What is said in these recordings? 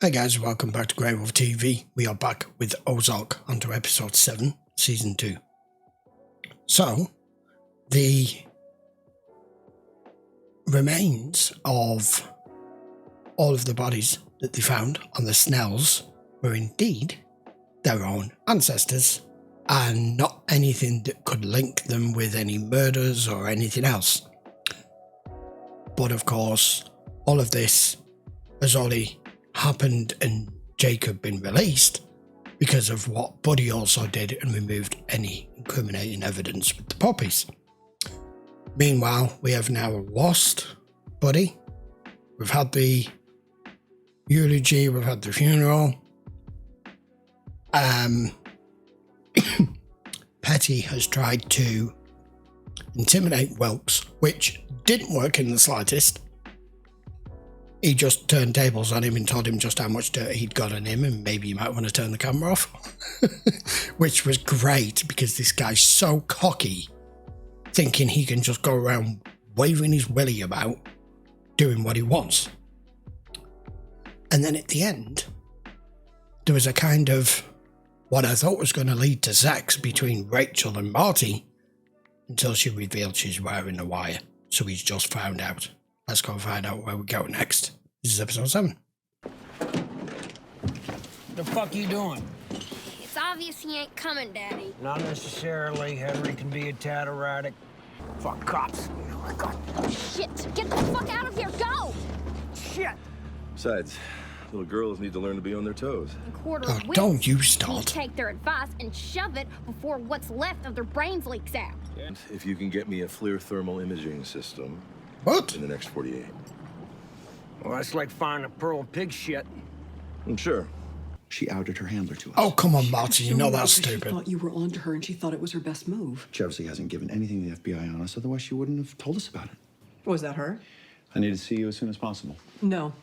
Hey guys, welcome back to GreyWolf TV. We are back with Ozark onto episode 7, season 2. So, the remains of all of the bodies that they found on the Snells were indeed their own ancestors and not anything that could link them with any murders or anything else. But of course, all of this has only happened and Jacob been released because of what Buddy also did and removed any incriminating evidence with the puppies. Meanwhile, we have now lost Buddy. We've had the eulogy, we've had the funeral. Petty has tried to intimidate Wilkes, which didn't work in the slightest. He just turned tables on him and told him just how much dirt he'd got on him and maybe you might want to turn the camera off. Which was great because this guy's so cocky, thinking he can just go around waving his willy about, doing what he wants. And then at the end, there was a kind of what I thought was going to lead to sex between Rachel and Marty until she revealed she's wearing a wire. So he's just found out. Let's go find out where we go next. This is episode 7. The fuck you doing? It's obvious he ain't coming, Daddy. Not necessarily. Henry can be a tad erratic. Fuck cops. Oh my God. Shit! Get the fuck out of here! Go! Shit! Besides, little girls need to learn to be on their toes. Oh, don't you start. Take their advice and shove it before what's left of their brains leaks out. And if you can get me a FLIR thermal imaging system What? in the next 48. Well, that's like finding a pearl of pig shit. I'm sure. She outed her handler to us. Oh, come on, Marty. You know that's She stupid. thought you were on to her and she thought it was her best move. She obviously hasn't given anything to the FBI on us, otherwise she wouldn't have told us about it. Was that her? I need to see you as soon as possible. No.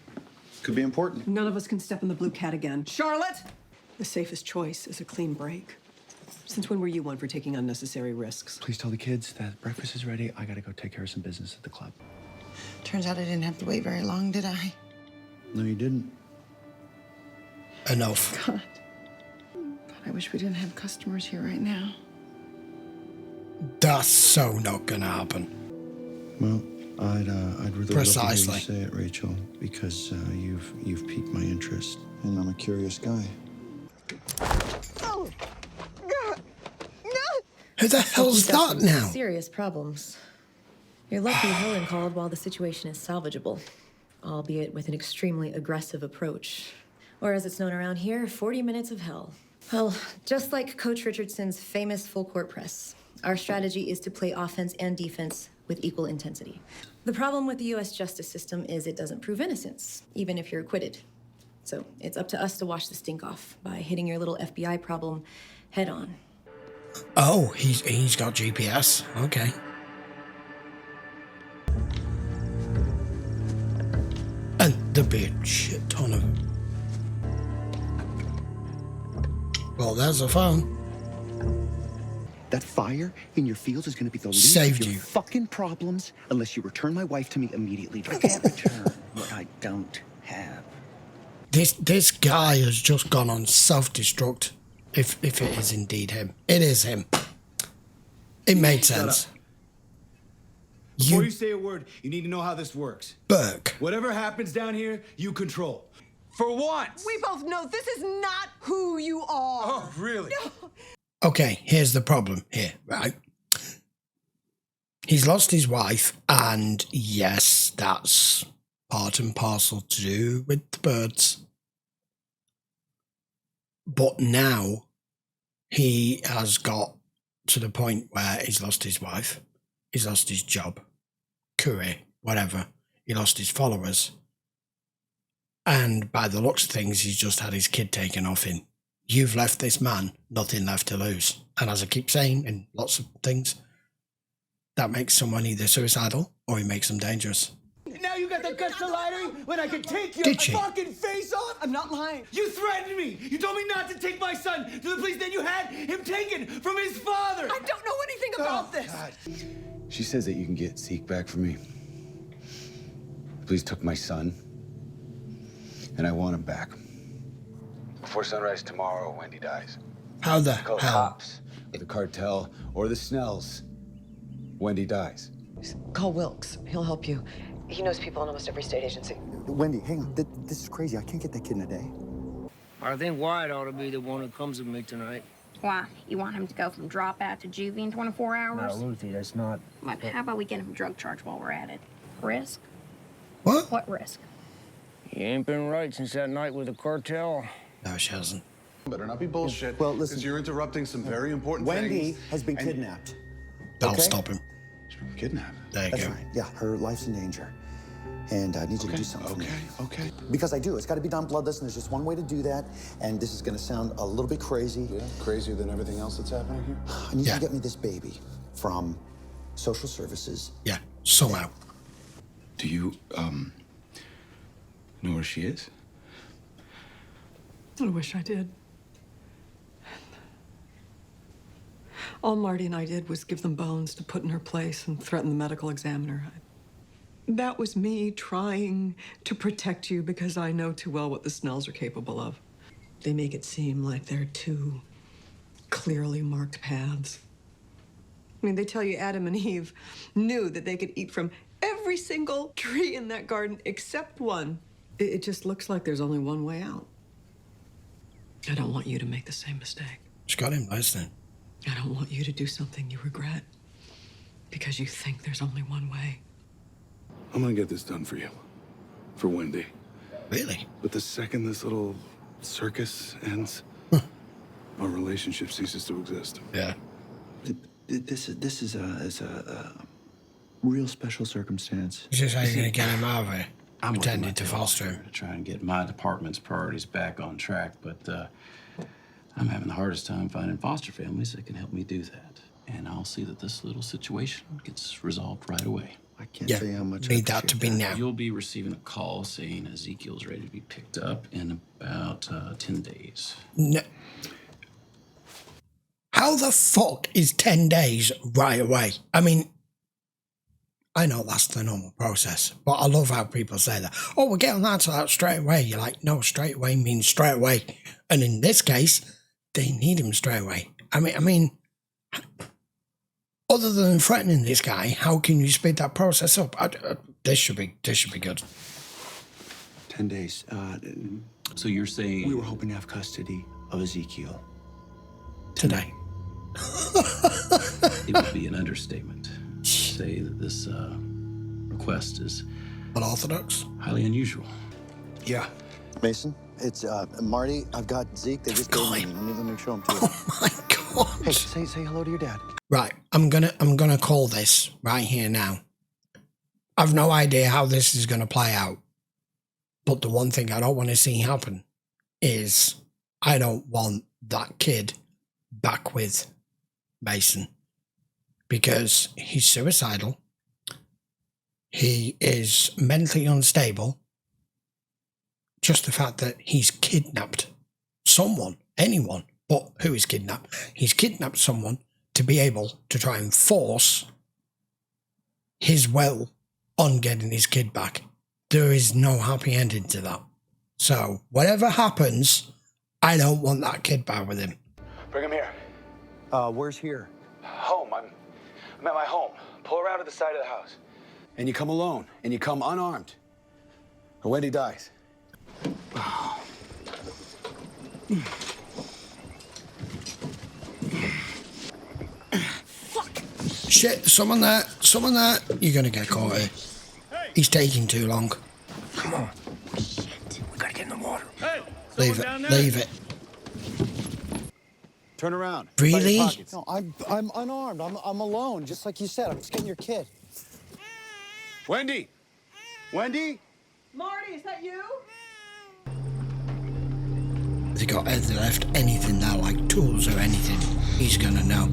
Could be important. None of us can step in the blue cat again. Charlotte! The safest choice is a clean break. Since when were you one for taking unnecessary risks? Please tell the kids that breakfast is ready. I gotta go take care of some business at the club. Turns out I didn't have to wait very long, did I? No, you didn't. Enough. God, I wish we didn't have customers here right now. That's so not gonna happen. Well, I'd really Precisely. love to hear you say it, Rachel, because you've piqued my interest, and I'm a curious guy. Oh, God, no! Who the hell's that now? Serious problems. You're lucky Helen called while the situation is salvageable, albeit with an extremely aggressive approach. Or as it's known around here, 40 minutes of hell. Well, just like Coach Richardson's famous full court press, our strategy is to play offense and defense with equal intensity. The problem with the U.S. justice system is it doesn't prove innocence, even if you're acquitted. So it's up to us to wash the stink off by hitting your little FBI problem head on. Oh, he's got GPS. Okay. And there'll be a shit ton of them. Well, there's a phone. That fire in your fields is gonna be the least Saved of your you. fucking problems unless you return my wife to me immediately. I can't return what I don't have. This guy has just gone on self-destruct. If it is indeed him. It is him. It made sense. Before you say a word, you need to know how this works. Burke. Whatever happens down here, you control. For once! We both know this is not who you are. Oh, really? No. Okay, here's the problem here, right? He's lost his wife, and yes, that's part and parcel to do with the Byrdes. But now he has got to the point where he's lost his wife, he's lost his job, career, whatever. He lost his followers. And by the looks of things, he's just had his kid taken off him. You've left this man nothing left to lose. And as I keep saying in lots of things, that makes someone either suicidal or he makes them dangerous. Now you got the guts to lie to me when I can take your Did she? fucking face off? I'm not lying. You threatened me! You told me not to take my son to the police, then you had him taken from his father! I don't know anything about this. God. She says that you can get Zeke back for me. The police took my son, and I want him back. Before sunrise tomorrow, Wendy dies. How the Call hell? cops, or the cartel, or the Snells. Wendy dies. Call Wilkes. He'll help you. He knows people in almost every state agency. Wendy, hang on. This is crazy. I can't get that kid in a day. I think Wyatt ought to be the one who comes with me tonight. Why? You want him to go from dropout to juvie in 24 hours? No, Ruthie, that's not... But how about we get him a drug charge while we're at it? Risk? What? What risk? He ain't been right since that night with the cartel. No, she hasn't. Better not be bullshit. Well, listen. Because you're interrupting some very important Wendy things. has been kidnapped. That'll Okay? stop him. Kidnapped. There you That's go. right. Yeah, her life's in danger. And I need you to do something for me. Okay. Because I do. It's got to be done bloodless, and there's just one way to do that. And this is going to sound a little bit crazy. Yeah, crazier than everything else that's happening here. I need you to get me this baby from social services. Yeah, somehow. Do you, know where she is? I wish I did. All Marty and I did was give them bones to put in her place and threaten the medical examiner. That was me trying to protect you because I know too well what the Snells are capable of. They make it seem like they're two clearly marked paths. I mean, they tell you Adam and Eve knew that they could eat from every single tree in that garden except one. It just looks like there's only one way out. I don't want you to make the same mistake. She got him nice then. I don't want you to do something you regret because you think there's only one way. I'm gonna get this done for you. For Wendy. Really? But the second this little circus ends, our relationship ceases to exist. Yeah. This is a real special circumstance. Is this how you're going to get him out of here? I'm Pretending to foster him. to try and get my department's priorities back on track, but I'm having the hardest time finding foster families that can help me do that. And I'll see that this little situation gets resolved right away. I can't say how much I need that to be appreciate now. You'll be receiving a call saying Ezekiel's ready to be picked up in about 10 days. No. How the fuck is 10 days right away? I mean, I know that's the normal process, but I love how people say that. Oh, we'll get on that to that straight away. You're like, no, straight away means straight away. And in this case, they need him straight away. I mean, other than threatening this guy, how can you speed that process up? This should be good. 10 days. So you're saying... We were hoping to have custody of Ezekiel. Today. It would be an understatement to say that this request is unorthodox, highly unusual. Yeah. Mason, it's Marty. I've got Zeke. They just gave me. Let me show them to you. Oh my God. Hey, say hello to your dad. Right, I'm gonna call this right here now. I've no idea how this is gonna play out, but the one thing I don't want to see happen is I don't want that kid back with Mason because he's suicidal. He is mentally unstable. Just the fact that he's kidnapped someone, anyone, but who is kidnapped? He's kidnapped someone to be able to try and force his will on getting his kid back. There is no happy ending to that. So whatever happens, I don't want that kid back with him. Bring him here. Where's here? Home. I'm at my home. Pull around to the side of the house. And you come alone, and you come unarmed. Or Wendy dies. Shit, someone there. You're gonna get caught here. He's taking too long. Come on. Shit. We gotta get in the water. Hey, Leave it. Turn around. Really? No, I'm unarmed. I'm alone, just like you said. I'm just getting your kid. Wendy! Wendy? Marty, is that you? If he got left anything there, like tools or anything, he's gonna know.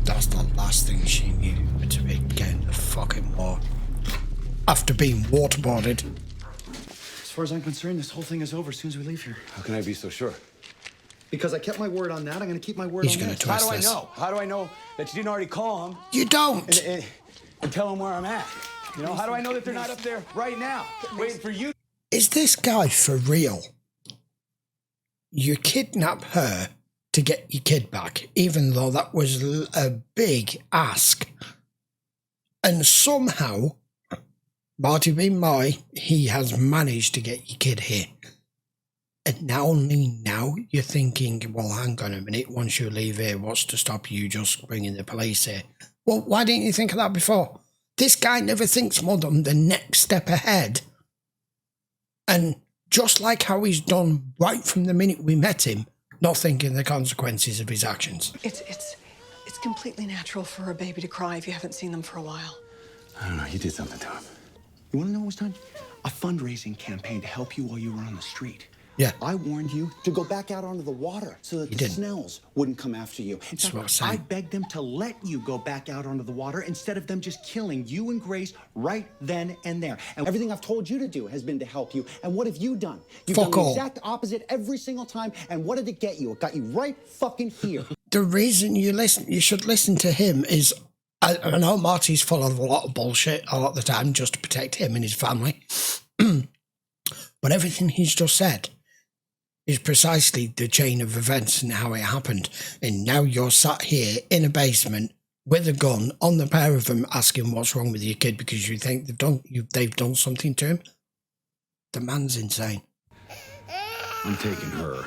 That's the last thing she knew, to be getting the fucking war. After being waterboarded. As far as I'm concerned, this whole thing is over as soon as we leave here. How can I be so sure? Because I kept my word on that, I'm gonna keep my word He's on gonna this. twist How do I this. know? How do I know that you didn't already call him? You don't! And tell him where I'm at? You know, how do I know that they're not up there right now, waiting for you? Is this guy for real? you kidnap her to get your kid back, even though that was a big ask. And somehow, Marty being Marty, he has managed to get your kid here. And now, only now, you're thinking, well, hang on a minute, once you leave here, what's to stop you just bringing the police here? Well, why didn't you think of that before? This guy never thinks more than the next step ahead. And just like how he's done right from the minute we met him, not thinking the consequences of his actions. It's completely natural for a baby to cry if you haven't seen them for a while. I don't know, you did something to him. You want to know what was done? A fundraising campaign to help you while you were on the street. Yeah. I warned you to go back out onto the water so that the Snells wouldn't come after you. In fact, I begged them to let you go back out onto the water instead of them just killing you and Grace right then and there. And everything I've told you to do has been to help you. And what have you done? You've done the exact opposite every single time. And what did it get you? It got you right fucking here. The reason you should listen to him is, I know Marty's full of a lot of bullshit a lot of the time just to protect him and his family. But everything he's just said is precisely the chain of events and how it happened. And now you're sat here in a basement with a gun on the pair of them asking what's wrong with your kid because you think they've done something to him. The man's insane. I'm taking her.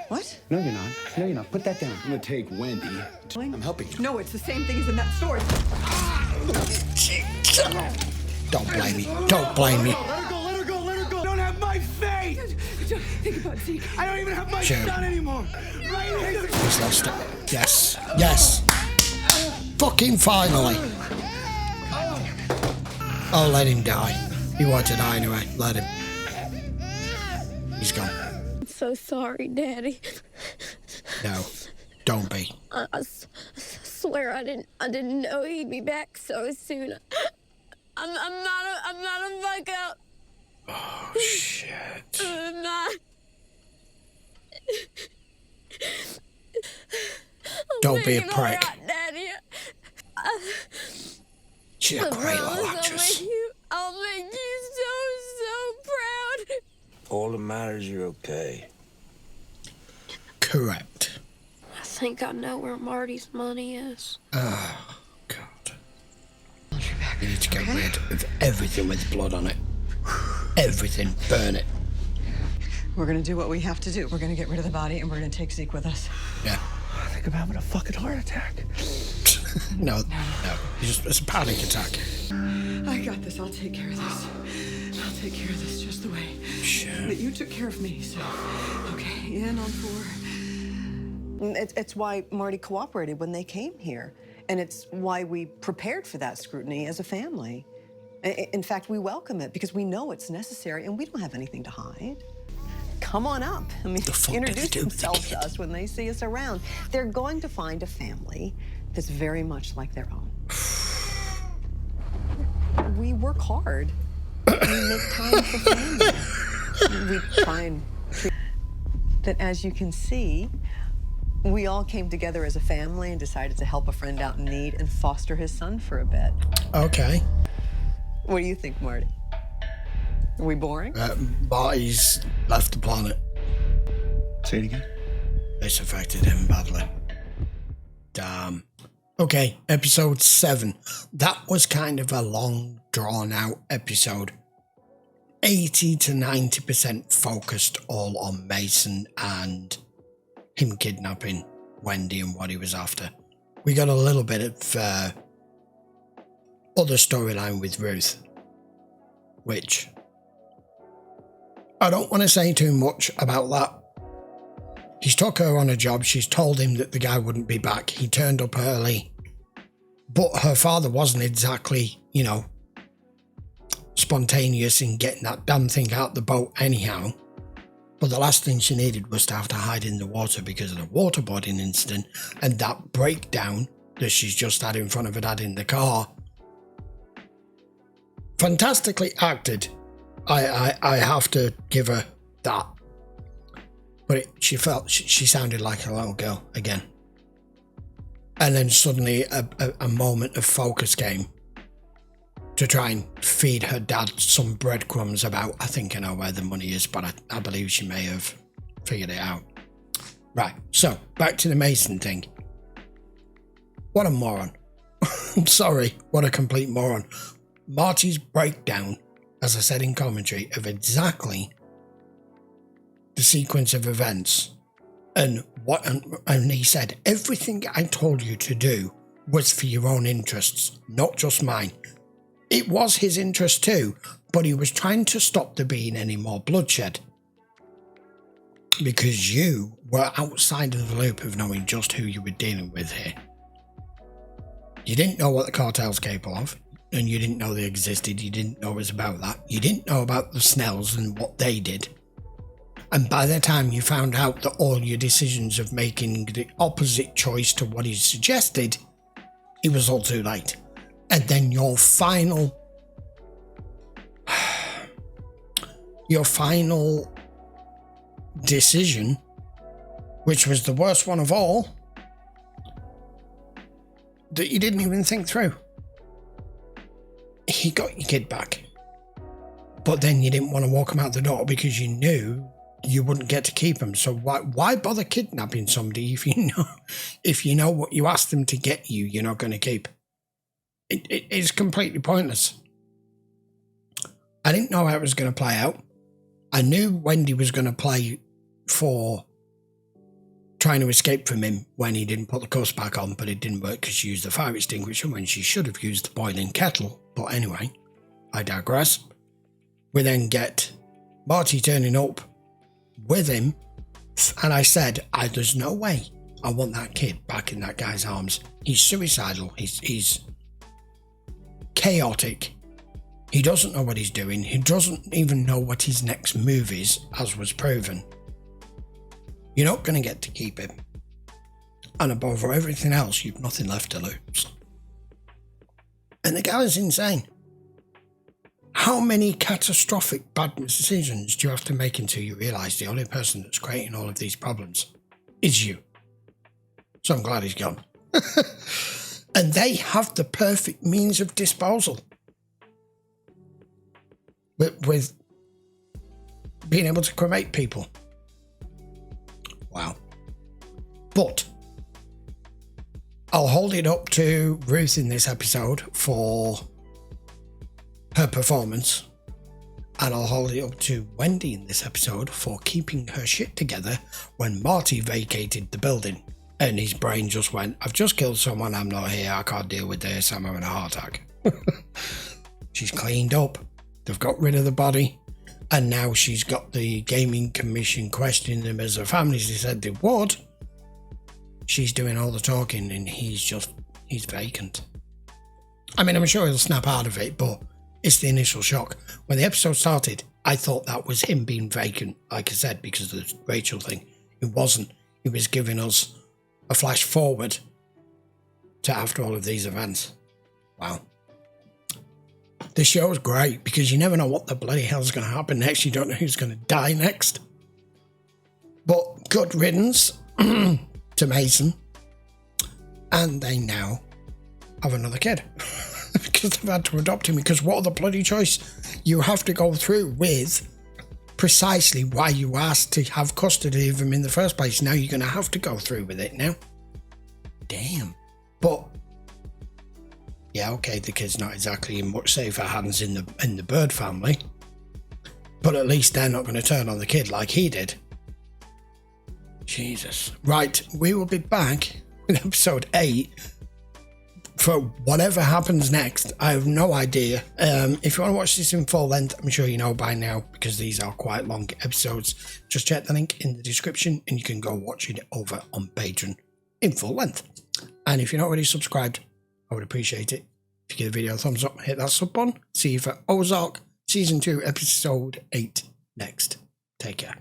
What? No, you're not. No, you're not. Put that down. I'm gonna take Wendy. I'm helping you. No, it's the same thing as in that story. Don't blame me. Don't blame me. Let her go, let her go, let her go. I don't have my face. Think about Zeke. I don't even have my son anymore. Right here. He's lost it. Yes. Yes. Fucking finally. Oh, let him die. He wanted to die anyway. Let him. He's gone. I'm so sorry, Daddy. No, don't be. I swear I didn't know he'd be back so soon. I'm not a fuck up. Oh shit. I'm not. Don't be a prick. Daddy. She's a great little actress. I'll make you so proud. All that matters, you're okay. Correct. I think I know where Marty's money is. Oh, God. You need to get rid of everything with blood on it. Everything. Burn it. We're gonna do what we have to do. We're gonna get rid of the body and we're gonna take Zeke with us. Yeah. I think I'm having a fucking heart attack. No. It's a panic attack. I got this. I'll take care of this. I'll take care of this just the way that you took care of me. So, okay, in on 4. It's why Marty cooperated when they came here. And it's why we prepared for that scrutiny as a family. In fact, we welcome it because we know it's necessary and we don't have anything to hide. Come on up. I mean, introduce themselves to us when they see us around. They're going to find a family that's very much like their own. We work hard. We make time for family. We try and treat that, as you can see, we all came together as a family and decided to help a friend out in need and foster his son for a bit. Okay. What do you think, Marty? Are we boring? Marty's left the planet. Say it again. It's affected him badly. Damn. Okay, episode 7. That was kind of a long, drawn-out episode. 80 to 90% focused all on Mason and him kidnapping Wendy and what he was after. We got a little bit of other storyline with Ruth, which I don't want to say too much about that. He's took her on a job. She's told him that the guy wouldn't be back. He turned up early, but her father wasn't exactly, spontaneous in getting that damn thing out the boat anyhow. But the last thing she needed was to have to hide in the water because of the waterboarding incident and that breakdown that she's just had in front of her dad in the car. Fantastically acted. I have to give her that. But she sounded like a little girl again. And then suddenly a moment of focus came to try and feed her dad some breadcrumbs about, I think I know where the money is, but I believe she may have figured it out. Right, so back to the Mason thing. What a moron. I'm sorry, what a complete moron. Marty's breakdown, as I said in commentary, of exactly the sequence of events and he said, everything I told you to do was for your own interests, not just mine. It was his interest too, but he was trying to stop there being any more bloodshed. Because you were outside of the loop of knowing just who you were dealing with here. You didn't know what the cartel's capable of, and you didn't know they existed. You didn't know it was about that. You didn't know about the Snells and what they did. And by the time you found out that all your decisions of making the opposite choice to what he suggested, it was all too late. And then your final decision, which was the worst one of all, that you didn't even think through. He got your kid back. But then you didn't want to walk him out the door because you knew you wouldn't get to keep him. So why bother kidnapping somebody if you know what you asked them to get you, you're not going to keep? It's completely pointless. I didn't know how it was going to play out. I knew Wendy was going to play for trying to escape from him when he didn't put the cuffs back on, but it didn't work because she used the fire extinguisher when she should have used the boiling kettle. But anyway, I digress. We then get Marty turning up with him, and I said, there's no way I want that kid back in that guy's arms. He's suicidal. He's chaotic. He doesn't know what he's doing. He doesn't even know what his next move is, as was proven. You're not going to get to keep him. And above everything else, you've nothing left to lose. And the guy is insane. How many catastrophic bad decisions do you have to make until you realise the only person that's creating all of these problems is you? So I'm glad he's gone. And they have the perfect means of disposal. With being able to cremate people. Wow. But I'll hold it up to Ruth in this episode for her performance, and I'll hold it up to Wendy in this episode for keeping her shit together when Marty vacated the building and his brain just went, I've just killed someone, I'm not here, I can't deal with this, I'm having a heart attack. She's cleaned up, they've got rid of the body, and now she's got the gaming commission questioning them as a family as they said they would. She's doing all the talking and he's vacant. I mean, I'm sure he'll snap out of it, but it's the initial shock. When the episode started, I thought that was him being vacant, like I said, because of the Rachel thing. It wasn't. He was giving us a flash forward to after all of these events. Wow. The show's great because you never know what the bloody hell's going to happen next. You don't know who's going to die next. But good riddance to Mason. And they now have another kid. Because they've had to adopt him. Because what other bloody choice? You have to go through with precisely why you asked to have custody of him in the first place. Now you're going to have to go through with it now. Damn. But yeah, okay, the kid's not exactly in much safer hands in the Byrde family. But at least they're not going to turn on the kid like he did. Jesus. Right, we will be back with episode 8 for whatever happens next. I have no idea. If you want to watch this in full length, I'm sure you know by now because these are quite long episodes. Just check the link in the description and you can go watch it over on Patreon in full length. And if you're not already subscribed, I would appreciate it if you give the video a thumbs up, hit that sub button. See you for Ozark Season 2, Episode 8 next. Take care.